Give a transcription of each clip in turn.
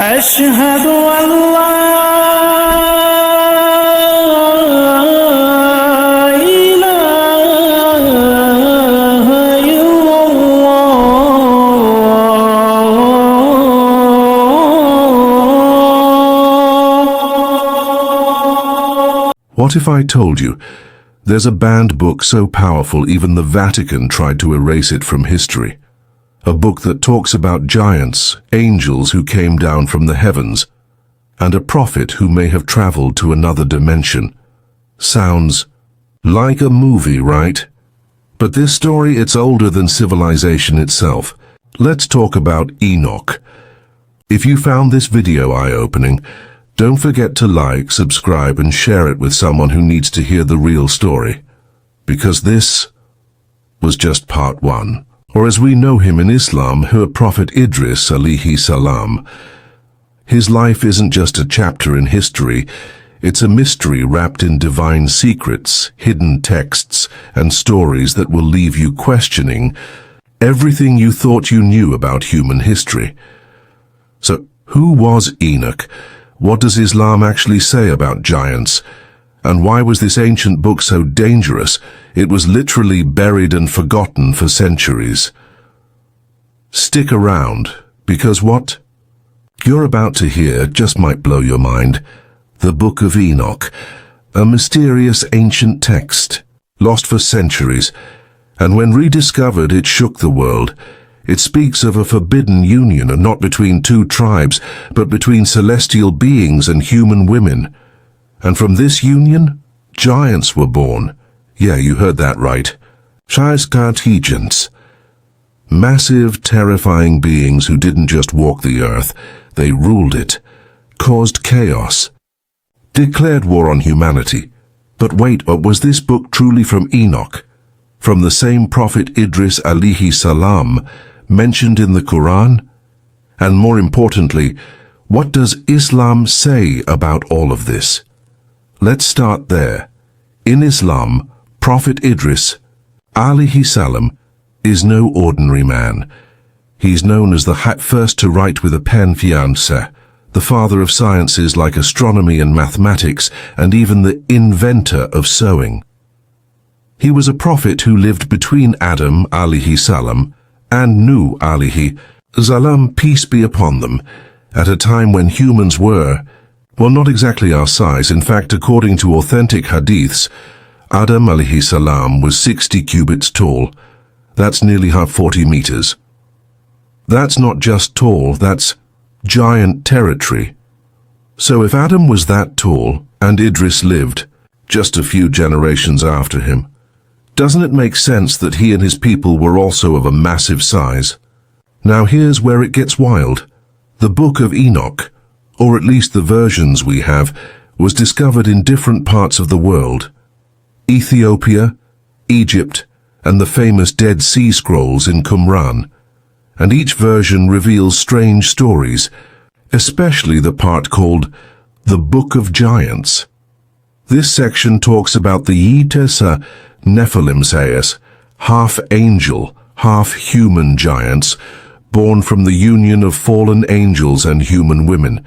أشهد أن لا إله إلا الله. What if I told you there's a banned book so powerful even the Vatican tried to erase it from history? A book that talks about giants, angels who came down from the heavens, and a prophet who may have traveled to another dimension. Sounds like a movie, right? But this story, it's older than civilization itself. Let's talk about Enoch. If you found this video eye-opening, don't forget to like, subscribe, and share it with someone who needs to hear the real story. Because this was just part one. Or as we know him in Islam, Prophet Idris alayhi salam. His life isn't just a chapter in history, it's a mystery wrapped in divine secrets, hidden texts, and stories that will leave you questioning everything you thought you knew about human history. So, who was Enoch? What does Islam actually say about giants? And why was this ancient book so dangerous? It was literally buried and forgotten for centuries. Stick around, because what you're about to hear just might blow your mind. The Book of Enoch, a mysterious ancient text, lost for centuries, and when rediscovered it shook the world. It speaks of a forbidden union, and not between two tribes, but between celestial beings and human women. And from this union, giants were born. Yeah, you heard that right. Giants. Massive, terrifying beings who didn't just walk the earth, they ruled it, caused chaos, declared war on humanity. But wait, was this book truly from Enoch? From the same Prophet Idris alayhi salam mentioned in the Quran? And more importantly, what does Islam say about all of this? Let's start there. In Islam, Prophet Idris alayhi salam is no ordinary man. He's known as the first to write with a pen, the father of sciences like astronomy and mathematics, and even the inventor of sewing. He was a prophet who lived between Adam alayhi salam and Nuh alayhi salam, peace be upon them, at a time when humans were, well, not exactly our size. In fact, according to authentic hadiths, Adam alayhi salam was 60 cubits tall. That's nearly 40 meters. That's not just tall, that's giant territory. So if Adam was that tall, and Idris lived just a few generations after him, doesn't it make sense that he and his people were also of a massive size? Now here's where it gets wild. The Book of Enoch, or at least the versions we have, was discovered in different parts of the world. Ethiopia, Egypt, and the famous Dead Sea Scrolls in Qumran. And each version reveals strange stories, especially the part called the Book of Giants. This section talks about the nephilim, half angel, half human giants, born from the union of fallen angels and human women.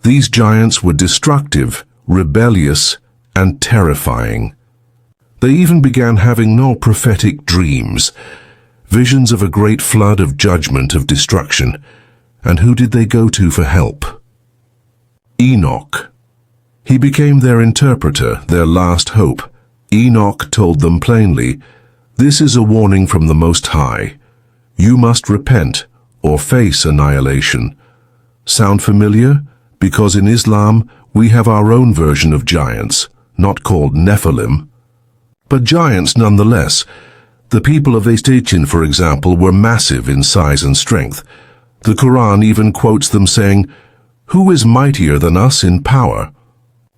These giants were destructive, rebellious, and terrifying. They even began having prophetic dreams, visions of a great flood of judgment, of destruction. And who did they go to for help? Enoch. He became their interpreter, their last hope. Enoch told them plainly, "This is a warning from the Most High. You must repent or face annihilation." Sound familiar? Because in Islam, we have our own version of giants, not called nephilim, but giants nonetheless. The people of Astichin, for example, were massive in size and strength. The Quran even quotes them saying, "Who is mightier than us in power?"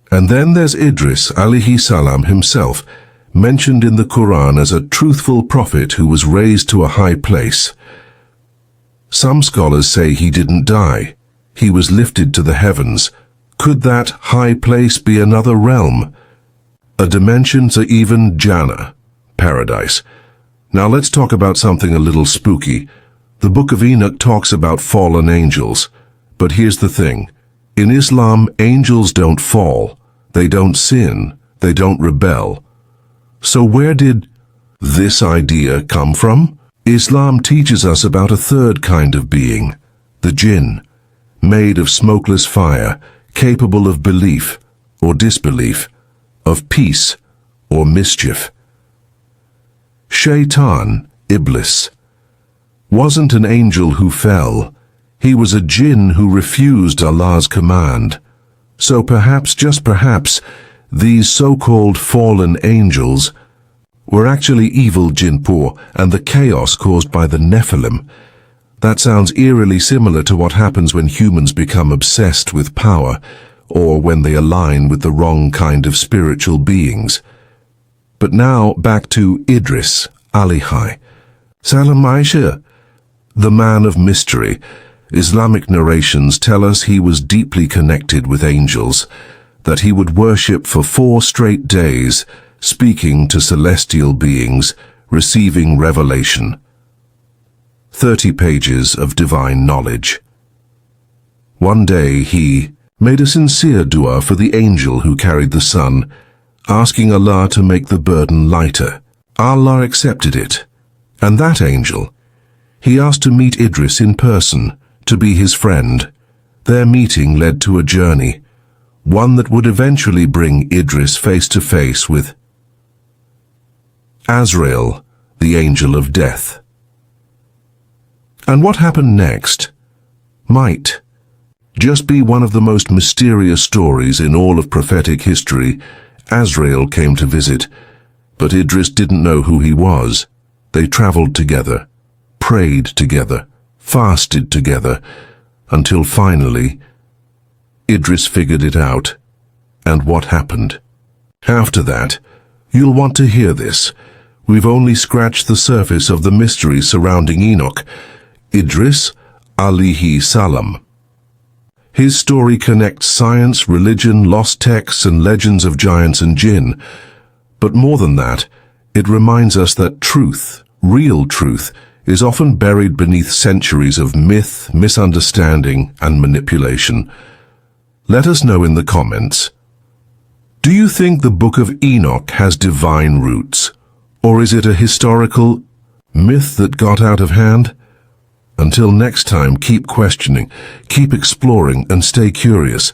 And then there's Idris alayhi salam himself, mentioned in the Quran as a truthful prophet who was raised to a high place. Some scholars say he didn't die. He was lifted to the heavens. Could that high place be another realm? A dimension to even Jannah, paradise. Now let's talk about something a little spooky. The Book of Enoch talks about fallen angels, But here's the thing. In Islam, angels don't fall. They don't sin. They don't rebel. So where did this idea come from? Islam teaches us about a third kind of being, the jinn, made of smokeless fire, capable of belief or disbelief, of peace or mischief. Shaitan, Iblis, wasn't an angel who fell. He was a jinn who refused Allah's command. So perhaps, just perhaps, these so-called fallen angels were actually evil jinn-poor and the chaos caused by the nephilim. That sounds eerily similar to what happens when humans become obsessed with power, or when they align with the wrong kind of spiritual beings. But now back to Idris, Alihai. Salam Aisha, the man of mystery. Islamic narrations tell us he was deeply connected with angels, that he would worship for 4 straight days, speaking to celestial beings, receiving revelation. 30 pages of divine knowledge. One day he made a sincere dua for the angel who carried the sun, asking Allah to make the burden lighter. Allah accepted it, and that angel, he asked to meet Idris in person, to be his friend. Their meeting led to a journey, one that would eventually bring Idris face to face with Azrael, the angel of death. And what happened next might just be one of the most mysterious stories in all of prophetic history. Azrael came to visit, but Idris didn't know who he was. They traveled together, prayed together, fasted together, until finally Idris figured it out. And what happened? After that, you'll want to hear this. We've only scratched the surface of the mystery surrounding Enoch, Idris alayhi salam. His story connects science, religion, lost texts, and legends of giants and jinn. But more than that, it reminds us that truth, real truth, is often buried beneath centuries of myth, misunderstanding, and manipulation. Let us know in the comments. Do you think the Book of Enoch has divine roots? Or is it a historical myth that got out of hand? Until next time, keep questioning, keep exploring, and stay curious.